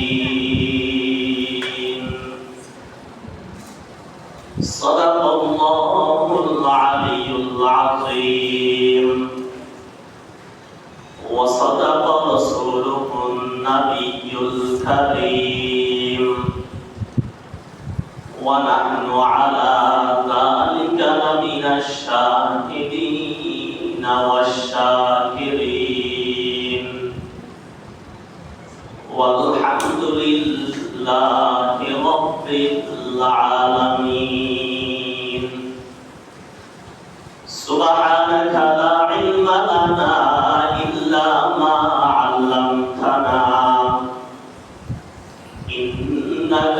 للمتقين صدق الله العلي العظيم وصدق رسوله النبي الكريم ونحن على ذلك لمن الشاهدين والشاكرين والحمد لله رب العالمين سبحانك لا علم لنا إلا ما علمتنا إنك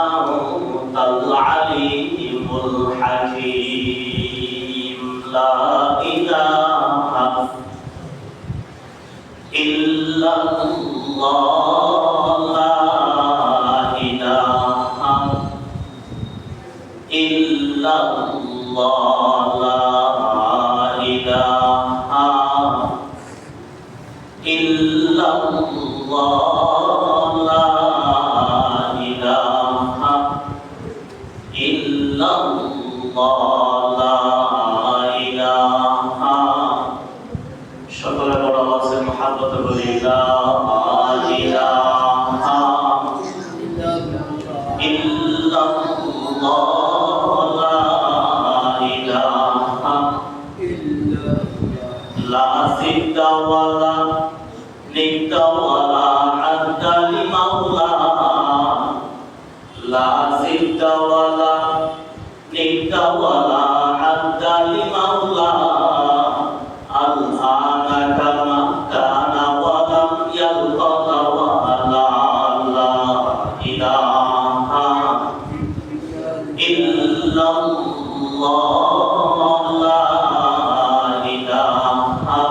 أنت العليم الحكيم لا إله إلا الله لا إله إلا الله لا إله إلا الله لا إله إلا الله لا إله সকলে বড় আওয়াজে মুহাব্বত করি লা ইলাহা ইল্লাল্লাহ লা ইলাহা লা সিদ্দা ওয়ালা নিদ্দা ওয়ালা আদ্দা লিমাওলা লা সিদ্দা ওয়ালা নিদ্দা ওয়ালা আদ্দা লিমাওলা আল্লাহ কামা কানা ওয়ালাম ইয়ালকা ওয়ালা লা ইলাহা ইল্লাল্লাহ লা ইলাহা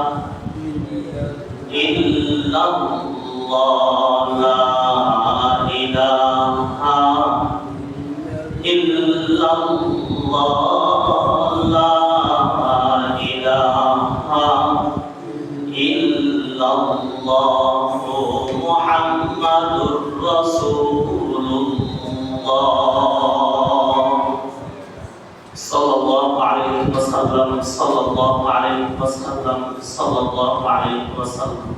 ইল্লাল্লাহ লা ইলাহা ইল্লাল্লাহ লা ইলাহা ইল্লাল্লাহ মুহাম্মাদুর রাসূলুল্লাহ সাল্লাল্লাহু আলাইহি ওয়াসাল্লাম সাল্লাল্লাহু আলাইহি ওয়াসাল্লাম সাল্লাল্লাহু আলাইহি ওয়াসাল্লাম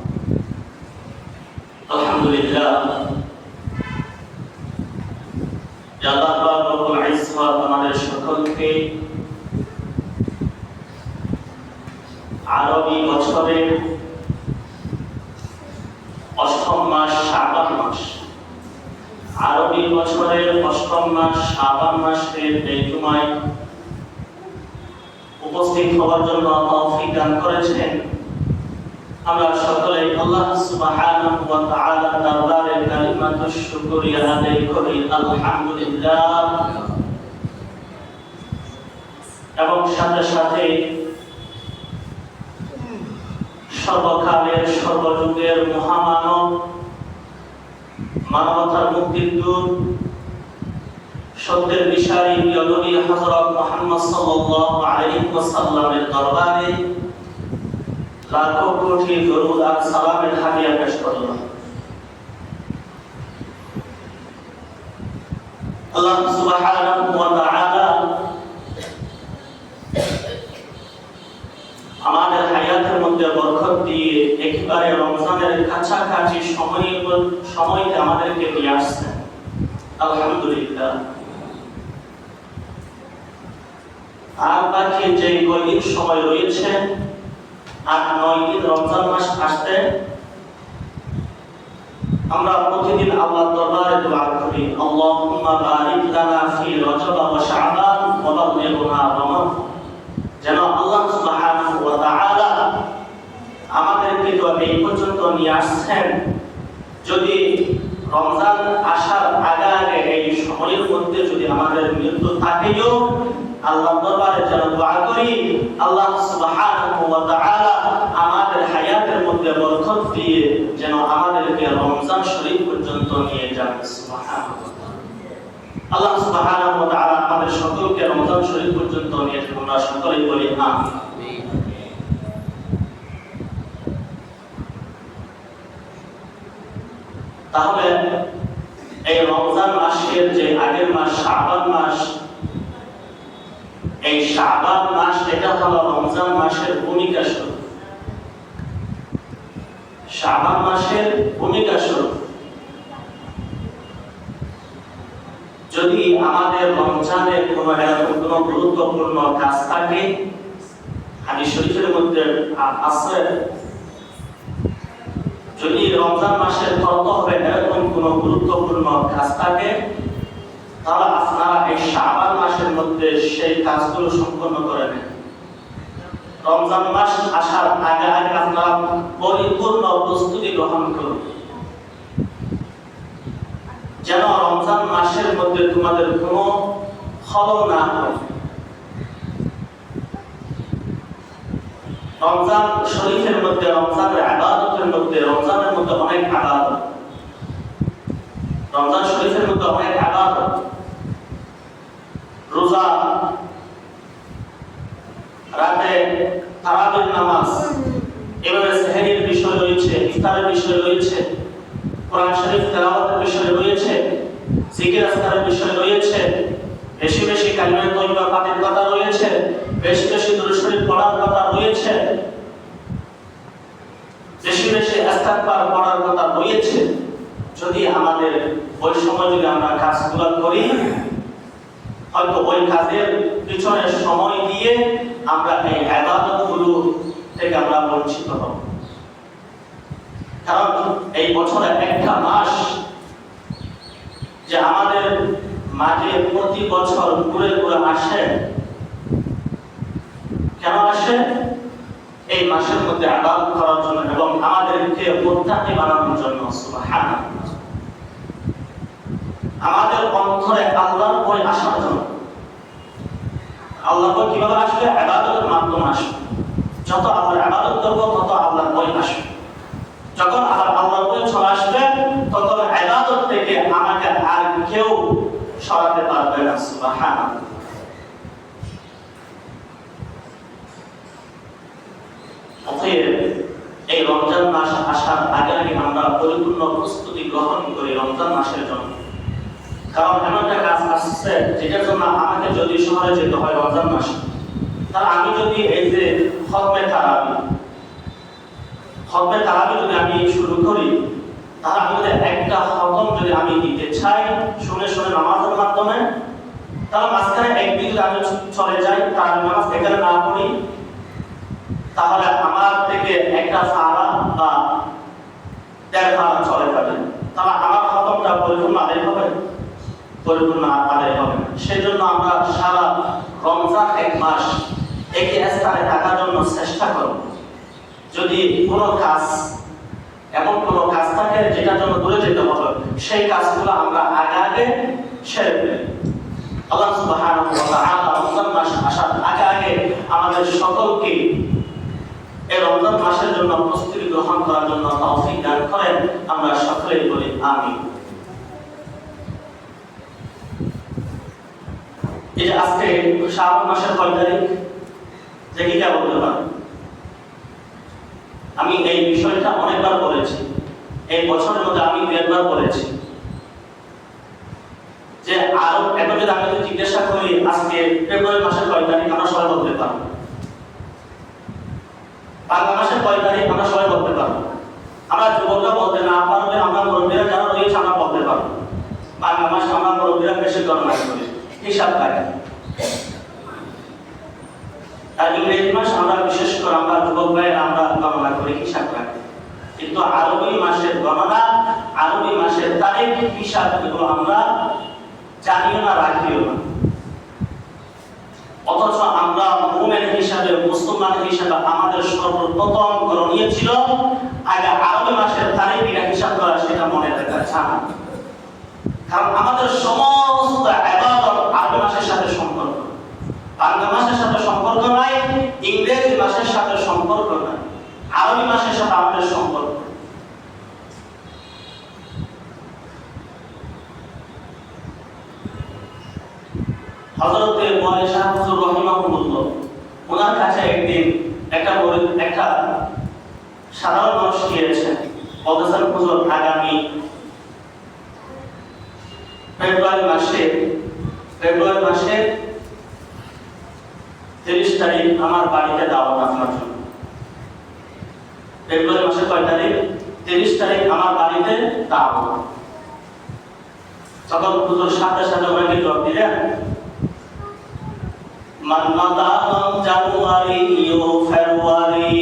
আলহামদুলিল্লাহ আল্লাহ পাক রব্বুল ইজ্জত আমাদের সকলকে আরবি বছরের অষ্টম মাস শাবান মাস আরবি বছরের অষ্টম মাস শাবান মাসের এই জুমায় উপস্থিত হওয়ার জন্য তৌফিক দান করেছেন। আমরা সকলে আল্লাহ সুবহানাহু ওয়া তাআলার দরবারে কালিমাতুশ শুকরিয়া আদায় করি আলহামদুলিল্লাহ। এবং সাথে সাথে সর্বকালের সর্বযুগের মহামানব মানবতার মুক্তির দূত সত্যের দিশারি নবী হযরত মুহাম্মদ সাল্লাল্লাহু আলাইহি ওয়াসাল্লামের দরবারে লাখো কোটি দরুদ আর সালামের হাদিয়া পেশ করলাম। আল্লাহ সুবহানাহু ওয়া তাআলা আমাদের হায়াতের মধ্যে বরকত দিয়ে একেবারে রমজানের কাছাকাছি সময়তে আমাদেরকে নিয়ে আসছেন আলহামদুলিল্লাহ। আর বাকি যে কয়দিন সময় রয়েছে ৮-৯ দিন রমজান মাস আসতে আমরা প্রতিদিন আল্লাহর দরবারে দোয়া করি আল্লাহুম্মা বারিক লানা ফি রজব ওয়া শাবান ওয়া বাল্লিগনা রমাদান, যেন আল্লাহ সুবহানাহু ওয়া তাআলা আমাদেরকে তো এই পর্যন্ত নিয়ে আসছেন, যদি রমজান আসার আগে এই সময়ের মধ্যে যদি আমাদের মৃত্যু থাকেও আল্লাহর দরবারে যেন দোয়া করি আল্লাহ সুবহানাহু ওয়া তাআলা আমাদের হায়াতের মধ্যে বরকত দিয়ে যেন আমাদেরকে রমজান শরীফ পর্যন্ত নিয়ে যান। সুবহানাল্লাহ। আল্লাহ সুবহানাহু ওয়া তাআলা আমাদের সকলকে রমজান শরীফ পর্যন্ত নিয়ে যান। আমরা সকলেই বলি আমিন। তাহলে এই রমজান মাসের যে আগের মাস শাবান মাস, এই শাবান মাস এটা হলো রমজান মাসের ভূমিকা স্বরূপ। শাবান মাসের ভূমিকা স্বরূপ। যদি আমাদের রমজানের কোনো গুরুত্বপূর্ণ কাজ থাকে, হাদিস শরীফের মধ্যে আছে, যদি রমজান মাসের ফরজ হবে এরকম কোনো গুরুত্বপূর্ণ কাজ থাকে, তাহলে আপনারা এই শাবান মাসের মধ্যে সেই কাজগুলো সম্পন্ন করে নেন। রমজান মাস আসার আগে আগে আপনারা পরিপূর্ণ প্রস্তুতি গ্রহণ করুন, যেন রমজান মাসের মধ্যে তোমাদের কোনো খবর না হয়। রমজান শরীফের মধ্যে, রমজানের ইবাদতের মধ্যে, রমজানের মধ্যে অনেক ইবাদত, রমজান শরীফের মধ্যে অনেক ইবাদত, রোজা, রাতে তারাবির নামাজ, এভাবে সেহরির বিষয় রয়েছে, ইফতারের বিষয় রয়েছে, কোরআন শরীফ তেলাওয়াতের বিষয় রয়েছে, জিকির আজকারের বিষয় রয়েছে, বেশি বেশি কালিমা তয়্যিবা পাঠের কথা রয়েছে, বেশি বেশি দুরূদ শরীফ পড়ার কথা রয়েছে, বেশি বেশি ইস্তিগফার পড়ার কথা রয়েছে। যদি আমাদের ওই সময় যদি আমরা কাজগুলো করি, হয়তো ওই কাজের পিছনে সময় দিয়ে আমরা এই ইবাদতগুলো থেকে আমরা বঞ্চিত হব। কারণ এই বছরে একটা মাস যে আমাদের মাঝে প্রতি বছর ঘুরে ঘুরে আসে, কেন আসে? এই মাসের মধ্যে ইবাদত করার জন্য এবং আমাদেরকে মুত্তাকি বানানোর জন্য। সুবহানাল্লাহ। আমাদের অন্তরে আল্লাহর ভয় আসার জন্য। আল্লাহর ভয় কিভাবে আসবে? ইবাদতের মাধ্যমে আসবে। যত আমরা ইবাদত করব তত আল্লাহর ভয় আসবে। যখন আল্লাহর ভয় চলে আসবে, তখন ইবাদত থেকে আমাকে আর কেউ সরাতে পারবে না। সুবহানাল্লাহ। অতএব এই রমজান মাস আসার আগে আগে আমরা পরিপূর্ণ প্রস্তুতি গ্রহণ করি রমজান মাসের জন্য। কারণ এমন একটা কাজ আসছে যেটার জন্য আমাকে যদি শহরে যেতে হয় রমজান মাসে, তাহলে আমি যদি এই যে খতমে তারাবি যদি আমি শুরু করি, তাহলে আমি যদি একটা খতম যদি আমি দিতে চাই শুনে শুনে নামাজের মাধ্যমে, তাহলে মাঝখানে একদিন যদি আমি চলে যাই, তারাবি নামাজ এখানে না পড়ি, তাহলে আমার থেকে একটা ফারা বা ১.৫ ফারা চলে যাবে। তাহলে আমার খতমটা পরিপূর্ণ আদায় হবে? পরিপূর্ণ আদায় হবে। সেজন্য আমরা সারা রমজান এক মাস একই স্থানে থাকার জন্য চেষ্টা করব। যদি কোনো কাজ, এমন কোনো কাজ থাকে যেটার জন্য দূরে যেতে হবে, সেই কাজগুলো আমরা আগে আগে সেরে ফেলি। আল্লাহ সুবহানাহু ওয়া তাআলা রমজান মাস আসার আগে আগে আমাদের সকলকে এই রমজান মাসের জন্য প্রস্তুতি গ্রহণ করার জন্য তৌফিক দান করেন। আমরা সকলেই বলি আমিন। এই যে আজকে শাবান মাসের ৬ তারিখ, যে কি বলতে পারেন? আমি এই বিষয়টা অনেকবার বলেছি, এই বছরের মধ্যে আমি ২ বার বলেছি যে আরো এখন যদি আমি জিজ্ঞাসা করি আজকে ফেব্রুয়ারি মাসের ৬ তারিখ, আমরা সবাই বলতে পারবো। বাংলা মাসের ৬ তারিখ আমরা সবাই বলতে পারবো। আমরা যুবকরা বলতে না পারলে আমরা মুরব্বীরা যারা রয়েছে আমরা বলতে পারবো। বাংলা মাসে আমরা মুরব্বীরা বেশি গণনা করি, হিসাব রাখি। আর ইংরেজি মাস আমরা বিশেষ করে আমরা যুবক ভাইয়েরা আমরা গণনা করি, হিসাব রাখি। কিন্তু আরবি মাসের গণনা, আরবি মাসের তারিখ, হিসাব এগুলো আমরা জানিও না, রাখিও না। অথচ আমরা মুমিন হিসাবে, মুসলমান হিসাবে আমাদের সর্বপ্রথম করণীয় ছিল আগে আরবি মাসের তারিখ এটা হিসাব করা, সেটা মনে রাখা জানা। কারণ আমাদের সমস্ত ইবাদত আরবি মাসের সাথে সম্পর্ক, বাংলা মাসের সাথে সম্পর্ক নাই, ইংরেজি মাসের সাথে সম্পর্ক নাই, আরবি মাসের সাথে আমাদের সম্পর্ক। হযরত মুআল্লিম শাহ হুজুর রাহিমাহুল্লাহ, ওনার কাছে একদিন একটা সাধারণ মানুষ গিয়েছে, বলতেছেন হুজুর আগামী ফেব্রুয়ারি মাসে 30 তারিখ আমার বাড়িতে দাওয়াত আপনার জন্য। ফেব্রুয়ারি মাসে কয় তারিখ? 30 তারিখ আমার বাড়িতে দাওয়াত। তখন হুজুর সাথে সাথে ওনাকে জবাব দিলেন, মানমাদানম জানুয়ারি ও ফেব্রুয়ারি,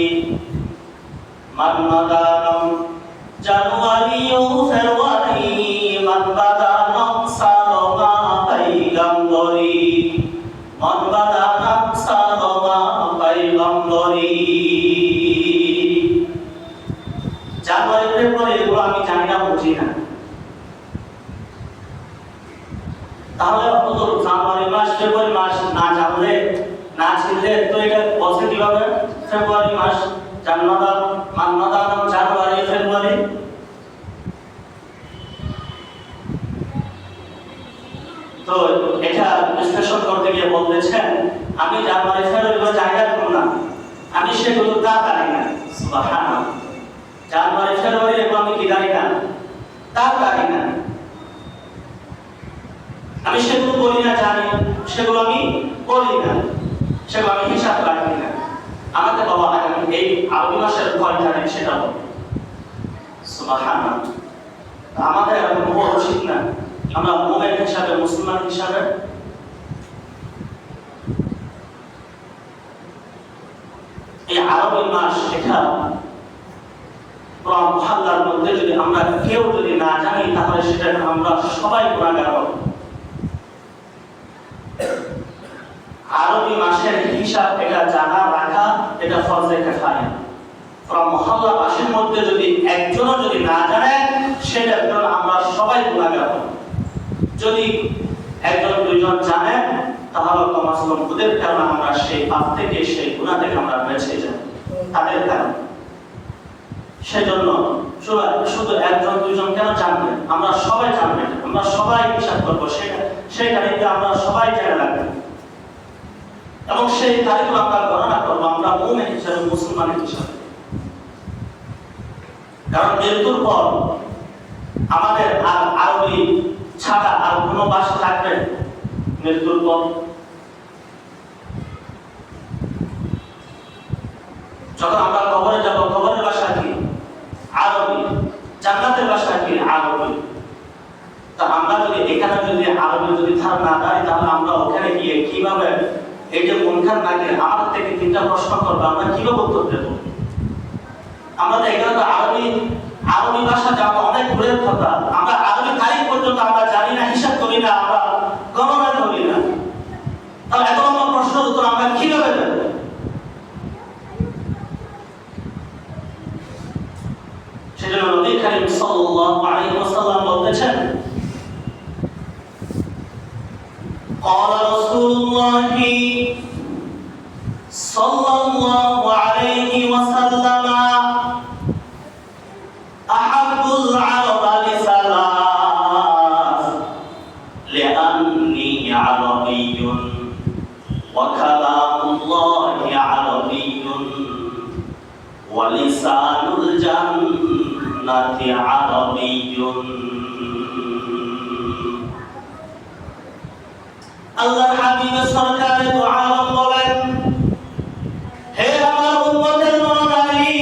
মানমাদানম জানুয়ারি ও ফেব্রুয়ারি, মানমাদানম সালমা পাইগাম্বরি, মানমাদানম সালমা পাইগাম্বরি। জানুয়ারি ফেব্রুয়ারি এগুলো আমি জানি না, বুঝি না। তাহলে হুজুর জানুয়ারি মাস ফেব্রুয়ারি মাস না জানলে না চিনলে তো এটা বলছে কিভাবে ফেব্রুয়ারি মাস মানমাদানম জানুয়ারি ফেব্রুয়ারি? তো এটা বিশ্লেষণ করতে গিয়ে বলতেছেন, আমি জানুয়ারি ফেব্রুয়ারি জায়গা করব না, আমি সেগুলো তা জানি না। সুবহানাল্লাহ। জানুয়ারি ফেব্রুয়ারি এগুলো আমি কি জানি না, তা জানি না। আমি সেগুলো বলি না, জানি সেগুলো আমি বলি না, সেগুলো আমি হিসাব রাখি না। আমাকে বাবা আগামী এই আরবি মাসের কয় তারিখ সেটা বল। সুবহানাল্লাহ। আমাদের এরকম হওয়া উচিত না। আমরা মুমিন হিসাবে, মুসলমান হিসাবে এই আরবি মাস এটা পুরো মহল্লার মধ্যে যদি আমরা কেউ যদি না জানি তাহলে সেটা আমরা সবাই গুনাহগার হব। আরবি মাসের হিসাব এটা জানা রাখা এটা ফরজে কিফায়া। পুরো মহল্লাবাসীর মধ্যে যদি একজনও যদি না জানে সেটার জন্য আমরা সবাই গুনাহগার হব। যদি একজন দুইজন জানে তাহলে কমাস কম ওদের কারণে আমরা সেই পাপ থেকে, সেই গুনাহ থেকে আমরা বেঁচে যাই তাদের কারণে। সেজন্য শুধু একজন দুইজন কেন জানবে, আমরা সবাই জানবে, আমরা সবাই হিসাব করবো, সেই তারিখে আমরা সবাই জেনে রাখবো এবং সেই তারিখগুলো আমরা গণনা করবো আমরা মুমিন হিসাবে, মুসলমান হিসাবে। কারণ মৃত্যুর পর আমাদের আর আরবি ছাড়া আর কোনো ভাষা থাকবে? মৃত্যুর পর যখন আমরা কবরে যাব, কবরের ভাষা কি? আরবি। জান্নাতের ভাষা কি? আরবি। তা আমরা যদি এখানে যদি আরবি যদি ধারণা না দেয় তাহলে আমরা ওখানে গিয়ে কিভাবে এই যে কোনখান নাকি আমাদের থেকে তিনটা প্রশ্ন করবে, আমরা কিভাবে উত্তর দেব? আমরা তো এখানে তো আরবি ভাষা জানা অনেক দূরের কথা, আমরা আরবি তারিখ পর্যন্ত আমরা জানি না, হিসাব করি না, আমরা গণনা করি না। তাহলে এত লম্বা প্রশ্নের উত্তর আমরা কিভাবে দেব? সেজন্য নবী করিম সাল্লাল্লাহু আলাইহি ওয়াসাল্লাম বলেছেন, قال رسول الله صلى الله عليه وسلم أحب العرب لثلاث لأني عربي وكلام الله عربي ولسان الجنة عربي আল্লাহর হাবিবের সরকারে তো আলম বলেন, হে আমার উম্মতের নরনারী,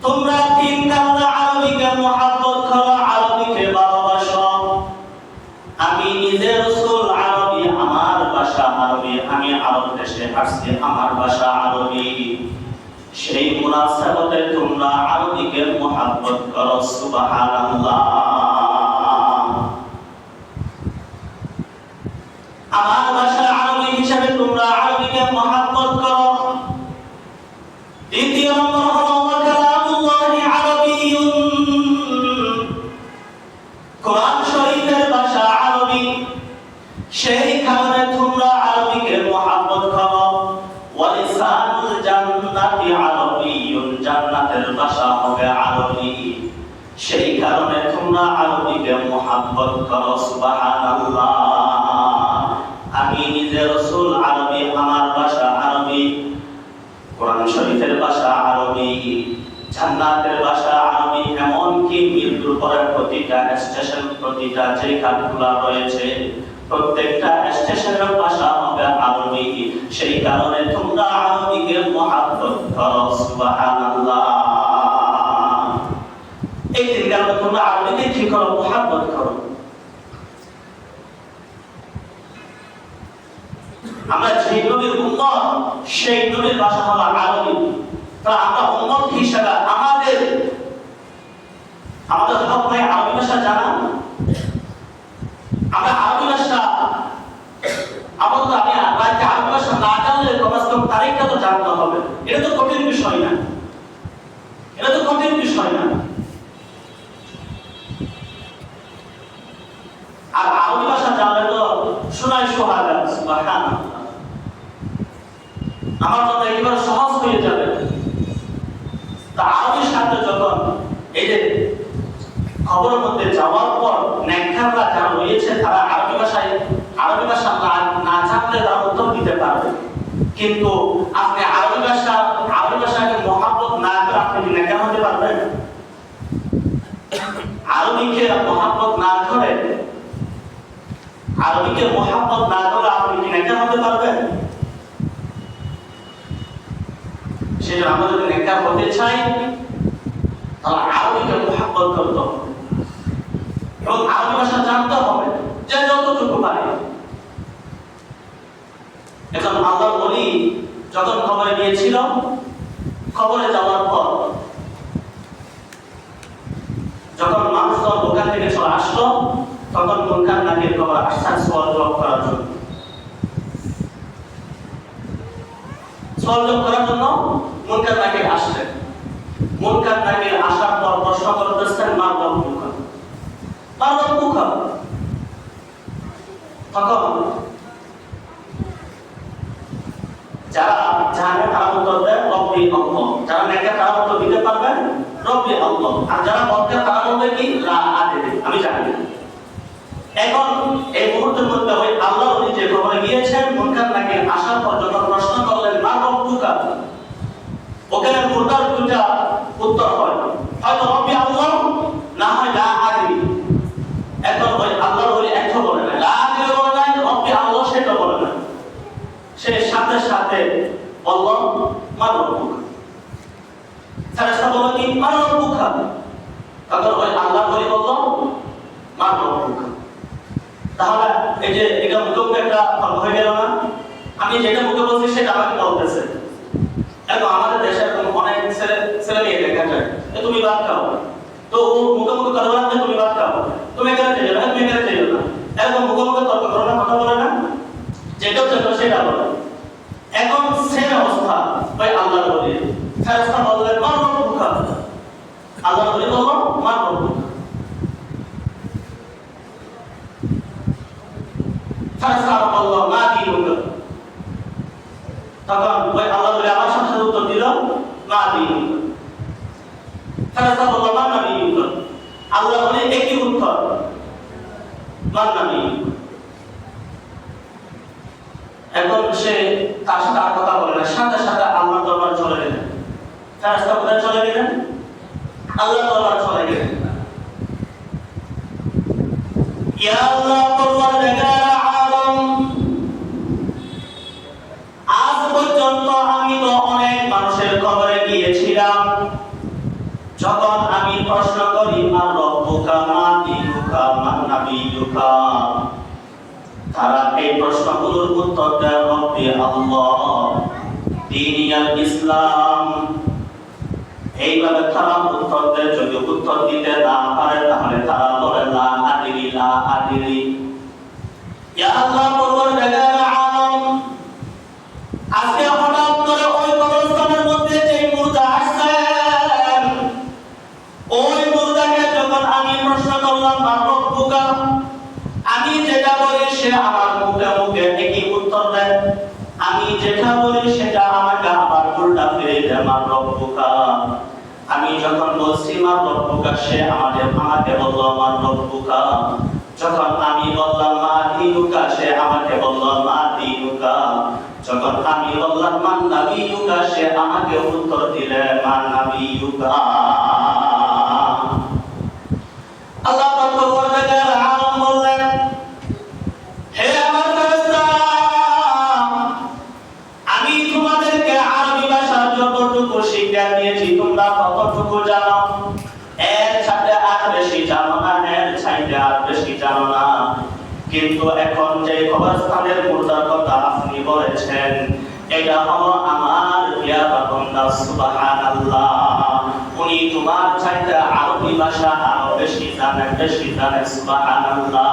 তোমরা তিন কারণে আরবিকে মহব্বত করো, আরবিকে ভালোবাসো। আমি নিজে রাসূল আরবি, আমার ভাষা আরবি, আমি আরব দেশে আসছি, আমার ভাষা আরবি। সেই মুনাসাবাতে তোমরা আরবিকে মহব্বত করো। সুবহানাল্লাহ। আমার ভাষা আরবি হিসাবে তোমরা আরবিকে মহব্বত করো। দ্বিতীয় নম্বর হলো কালামুল্লাহি আরবিয়্যুন, কোরআন শরীফের ভাষা আরবি, সেই কারণে তোমরা আরবিকে মহব্বত করো। ওয়ালিসানুল জান্নাতি আরবিয়্যুন, জান্নাতের ভাষা হবে আরবি, সেই কারণে তোমরা আরবিকে মহব্বত করো। সুবহানাল্লাহ। আমি নিজে রাসূল আরবি, আমার ভাষা আরবি, কোরআন শরীফের ভাষা আরবি, জান্নাতের ভাষা আরবি, এমনকি মৃত্যুর পরে প্রতিটা স্টেশন, প্রতিটা যে ঘাটগুলো রয়েছে, প্রত্যেকটা স্টেশনের ভাষা হবে আরবি। সেই কারণে তোমরা আরবিকে মহাব্বত করো। সুবহানাল্লাহ। এই তিন কারণে তোমরা আরবিকে কি করো? মহাব্বত করো। আমরা যে নবীর উম্মত, সেই নবীর ভাষা হলো আরবি। তা আমরা উম্মত হিসেবে আমাদের হক নাই আরবি ভাষা জানা। আমরা আরবি ভাষা আপাতত আমি আরবি ভাষা না জানলে কমাস কম তারিখটা তো জানতে হবে। এটা তো কঠিন বিষয় না, এটা তো কঠিন বিষয় না। আর আরবি ভাষা জানলে তো শোনাই সোহাগা। সুবহানাল্লাহ। আমার জন্য একেবারে সহজ হয়ে যাবে। তা আরবির সাথে যখন এই যে খবরের মধ্যে যাওয়ার পর নেককাররা যারা রয়েছে তারা আরবি ভাষা না জানলে তারা উত্তর দিতে পারবে। কিন্তু আপনি আরবি ভাষাকে মহাব্বত না করে আপনি কি নেককার হতে পারবেন? আরবিকে মহাব্বত না করে আপনি কি নেককার হতে পারবেন? সেজন্য আমরা যদি নেককার হতে চাই তাহলে আরবিকে মহাব্বত করতে হবে এবং আরবি ভাষা জানতে হবে, যে যতটুকু পারে। এখন আল্লাহর ওলি যখন কবরে গিয়েছিল, কবরে যাওয়ার পর যখন মানুষজন ওখান থেকে চলে আসলো, তখন মুনকার নাকির কবর আসছেন সওয়াল জবাব করার জন্য। সওয়াল জবাব করার জন্য মুনকার নাকির আসলেন। মুনকার নাকির আসার পর প্রশ্ন করতেছেন মান রব্বুকা, মান রব্বুকা। তখন যারা জানে তারা উত্তর দেয় রব্বি আল্লাহ। যারা নেককার তারা উত্তর দিতে পারবেন রব্বি আল্লাহ। আর যারা বদকার তারা বলবে কি লা আদরি, আমি জানি না। এখন এই মুহূর্তের মধ্যে ওই আল্লাহ উনি যে খবরে গিয়েছেন, মুনকার নাকির আসার পর যখন প্রশ্ন করলেন মান রব্বুকা, ওখানে মুনকার দুইটা উত্তর হয়, হয়তো রব্বি আল্লাহ, না হয় লা আদরি। এখন ওই আল্লাহ ওলি একটা বলে না, লা আদরি বলে নাই, রব্বি আল্লাহ সেটা বলে না। সে সাথে সাথে বলল মান রব্বুকা। ফেরেশতা বলল কি মান রব্বুকা। তখন ওই আল্লাহ ওলি বলল মান রব্বুকা। তাহলে এই যে এটা মুখে একটা তর্ক হয়ে গেল না? আমি যেটা মুখে বলছি সেটা আমাকে বলতেছে। এখন আমাদের দেশে অনেক ছেলে মেয়ে দেখা যায়, তুমি ভাত খাও, তো ও মুখে কথা বলে না, তুমি ভাত খাও, তুমি এখানে চাইও না, তুমি এখানে চাইও না, এরকম মুখে তর্ক করো না, কথা বলে না, যেটা সেটা বলে। এখন সেই অবস্থা ওই আল্লাহ বলি ফেরেশতা বললেন মান রব্বুকা। আল্লাহ বলি বলল মান রব্বুকা। ফেরেশতা বলল মা দীনুকা। তখন ওই আল্লাহ বলি আমার সাথে উত্তর দিল মা দীনুকা। ফেরেশতা বলল মান নবিয়ুকা। আল্লাহ বলি একই উত্তর মান নবিয়ুকা। এখন সে তার সাথে আর কথা বলে না, সাথে সাথে আল্লাহর দরবারে চলে গেলেন। ফেরেশতা কোথায় চলে গেলেন? আল্লাহর দরবারে চলে গেলেন। ইয়া আল্লাহ পরওয়ারদিগার আলম, আজ পর্যন্ত আমি তো অনেক মানুষের কবরে গিয়েছিলাম, যখন আমি প্রশ্ন করি মান রব্বুকা, মা দীনুকা, মান নবিয়ুকা, তারা এই প্রশ্নগুলোর উত্তর দেয় রব্বি আল্লাহ, দীনিয়াল ইসলাম। এইভাবে তারা উত্তর দেয়। যদি উত্তর দিতে না পারে তাহলে তারা বলে লা আদরি, লা আদরি। ইয়া আল্লাহ পরওয়ারদিগার আলম, আজকে হঠাৎ করে ওই কবরস্থানের মধ্যে যে মুর্দা আসছেন, ওই মুর্দাকে যখন আমি প্রশ্ন করলাম মান রব্বুকা, আমি যেটা বলি সে আমার মুখে মুখে একই উত্তর দেয়, আমি যেটা বলি সেটা আমাকে আবার উল্টা ফিরে দেয় মান রব্বুকা। আমি যখন বলছি মান রব্বুকা, সে আমাকে বলল মান রব্বুকা। যখন আমি বললাম মা দীনুকা, সে আমাকে বলল মা দীনুকা। যখন আমি বললাম মান নবিয়ুকা, সে আমাকে উত্তর দিলে মান নবিয়ুকা। আল্লাহ বেশি জানো না, এর চাইতে আর বেশি জানো না। কিন্তু এখন যে কবরস্থানের মুর্দার কথা আপনি বলেছেন, এটা হলো আমার প্রিয় বান্দা সুবহানাল্লাহ, উনি তোমার চাইতে আরবি ভাষা আরো বেশি জানেন সুবহানাল্লাহ।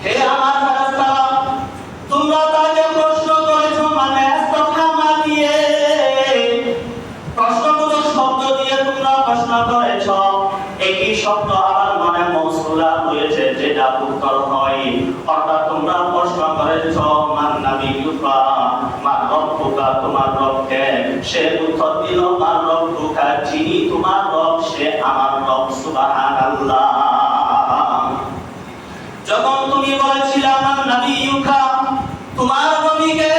হে আমার ফেরেশতারা, তোমরা তাকে প্রশ্ন করেছো, মানে ইস্তফহাম দিয়ে প্রশ্নবোধক শব্দ দিয়ে তোমরা প্রশ্ন করেছো। একই শব্দ আবার মানে মৌসুলা হয়েছে, যেটা উত্তর হয়। অর্থাৎ তোমরা প্রশ্ন করেছো মান নাবিয়ুকা, মান রব্বুকা, তোমার রবকে। সে উত্তর দিল মান রব্বুকা, যিনি তোমার রব সে আমার রব সুবহানাল্লাহ। যখন তুমি বলেছিলে মান নাবিয়ুকা, তোমার নবীকে,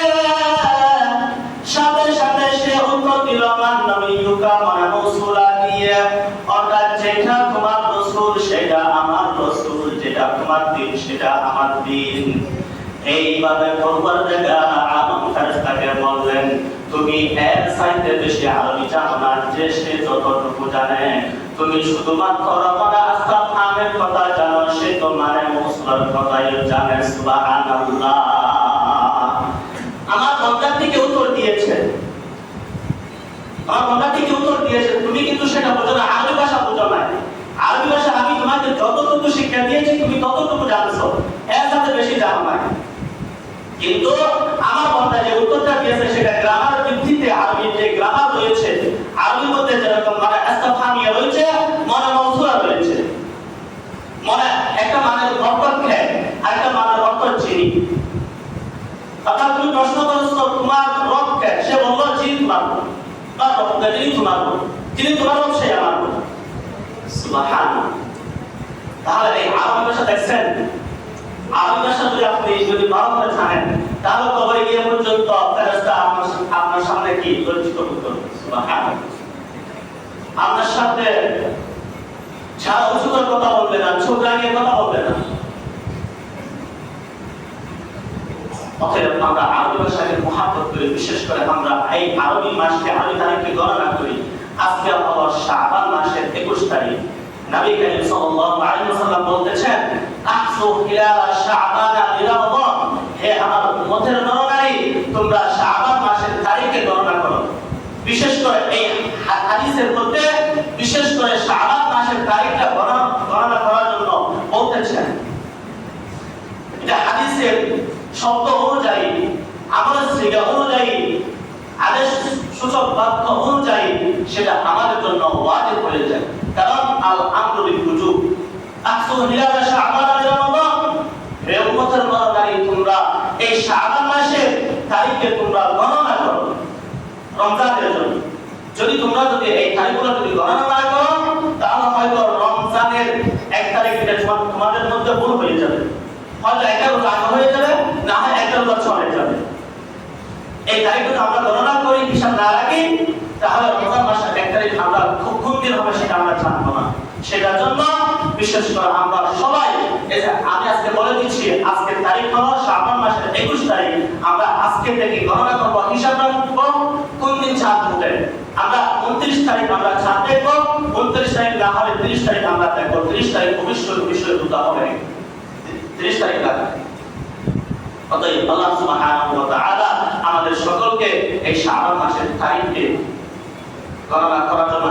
সাথে সাথে সে উত্তর দিল মান নাবিয়ুকা মানে মৌসুলা দিয়ে। অর্থাৎ যেটা তোমার রাসূল সেটা আমার রাসূল, যেটা তোমার দিন সেটা আমার দিন। এইভাবে পরবর্তীকালে আদম ফেরেশতাকে বললেন, তুমি এর চাইতে বেশি আরবি জানো না, যে সে যতটুকু জানে। তুমি শুধুমাত্র রব্বানা আস্তাগফিরুর কথা জানো, সে তো মানে মৌসুলার কথাই জানে সুবহানাল্লাহ। আমার বান্দাটিকে উত্তর দিয়েছে, আমার বান্দাটিকে উত্তর দিয়েছে, তুমি কিন্তু সেটা বোঝো না, আরবি ভাষা বোঝো না। আরবি ভাষা আমি তোমাকে যতটুকু শিক্ষা দিয়েছি তুমি ততটুকু জানছো, এর সাথে বেশি জানো না। কিন্তু আমার বান্দা যে উত্তরটা দিয়েছে সেটা গ্রামার ভিত্তিতে, আরবির যে গ্রামার রয়েছে, আরবির মধ্যে যেরকম মানে ইস্তিফহামিয়া রয়েছে, মানে মৌসুলা রয়েছে। মানে একটা মানের অর্থ কে, আরেকটা মানের অর্থ চিনি। অর্থাৎ তুমি প্রশ্ন করেছো তোমার রব কে, সে বলল যিনি তোমার রব, বা রবকে যিনি তোমার রব, যিনি তোমার রব সে আমার রব সুবহানাল্লাহ। তাহলে এই আরবি ভাষা দেখছেন, আরবি ভাষা যদি ভালো করে জানেন, তাহলে কবরে গিয়ে পর্যন্ত ফেরেশতা আপনার সামনে কি লজ্জিত হতো সুবহানাল্লাহ। আপনার সাথে ছাড়া উঁচু করে কথা বলবে না, চোখ লাগিয়ে কথা বলবে না। অতএব আমরা আরবি ভাষাকে মহব্বত করি, বিশেষ করে আমরা এই আরবি মাসকে, আরবি তারিখকে গণনা করি। আজকে হলো শাবান মাসের 21 তারিখ। নবী করিম সাল্লাল্লাহু আলাইহি ওয়াসাল্লাম বলতেছেন, আহসু হিলাল শাবান লিরমাদান, হে আমার উম্মতের নরনারী, তোমরা শাবান মাসের তারিখকে গণনা করো। বিশেষ করে এই হাদিসের মধ্যে বিশেষ করে শাবান মাসের তারিখটা গণনা করার জন্য বলতেছেন। এটা হাদিসের শব্দ অনুযায়ী, আমাদের সিগা অনুযায়ী, আদেশ সূচক বাক্য অনুযায়ী সেটা আমাদের জন্য ওয়াজিব হয়ে যায়। কারণ আল আমরু বিল উজুব, আকসু হিলাল শাবান লিরমাদান, হে উম্মতের নরনারী, তোমরা এই শাবান মাসের তারিখকে তোমরা গণনা করো রমজানের জন্য। তোমরা যদি এই তারিখগুলো যদি গণনা না করো, তাহলে হয়তো রমজানের 1 তারিখ তোমাদের মধ্যে ভুল হয়ে যাবে, হয়তো একটা রোজা আগে হয়ে যাবে, না হয় একটা রোজা ছড়ে যাবে। এই তারিখগুলো আমরা গণনা করি, হিসাব না রাখি, তাহলে রমজান মাসের 1 তারিখ আমরা খুব কোন দিন হবে সেটা আমরা জানবো না। সেটার জন্য বিশেষ করে আমরা সবাই, আমি আজকে বলে দিচ্ছি, আজকের তারিখ হলো শাবান মাসের 21 তারিখ। আমরা আজকে থেকে গণনা করবো, হিসাব রাখবো কোন দিন চাঁদ উঠে। আমরা 29 তারিখ আমরা চাঁদ দেখবো, 29 তারিখ না হলে 30 তারিখ আমরা দেখবো। 30 তারিখ অবশ্যই দুটা হবে, 30 তারিখ লাগবে। অতএব আল্লাহ সুবহানাহু ওয়া তাআলা আমাদের সকলকে এই শাবান মাসের তারিখকে গণনা করার জন্য